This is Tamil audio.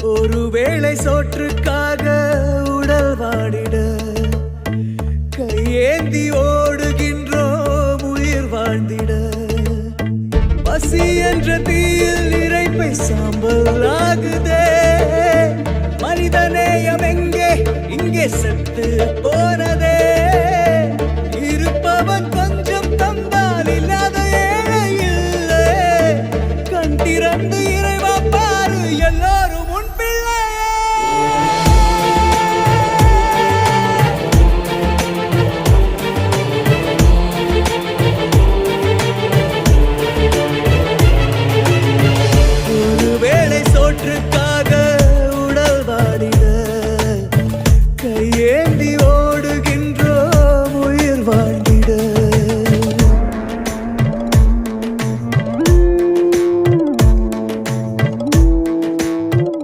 ஒருவேளை சோற்றுக்காக உடல் வாடிட கையேந்தி ஓடுகின்றோம் உயிர் வாழ்ந்திட. பசி என்ற தீயில் இறைப்பை சாம்பல் ஆகுதே.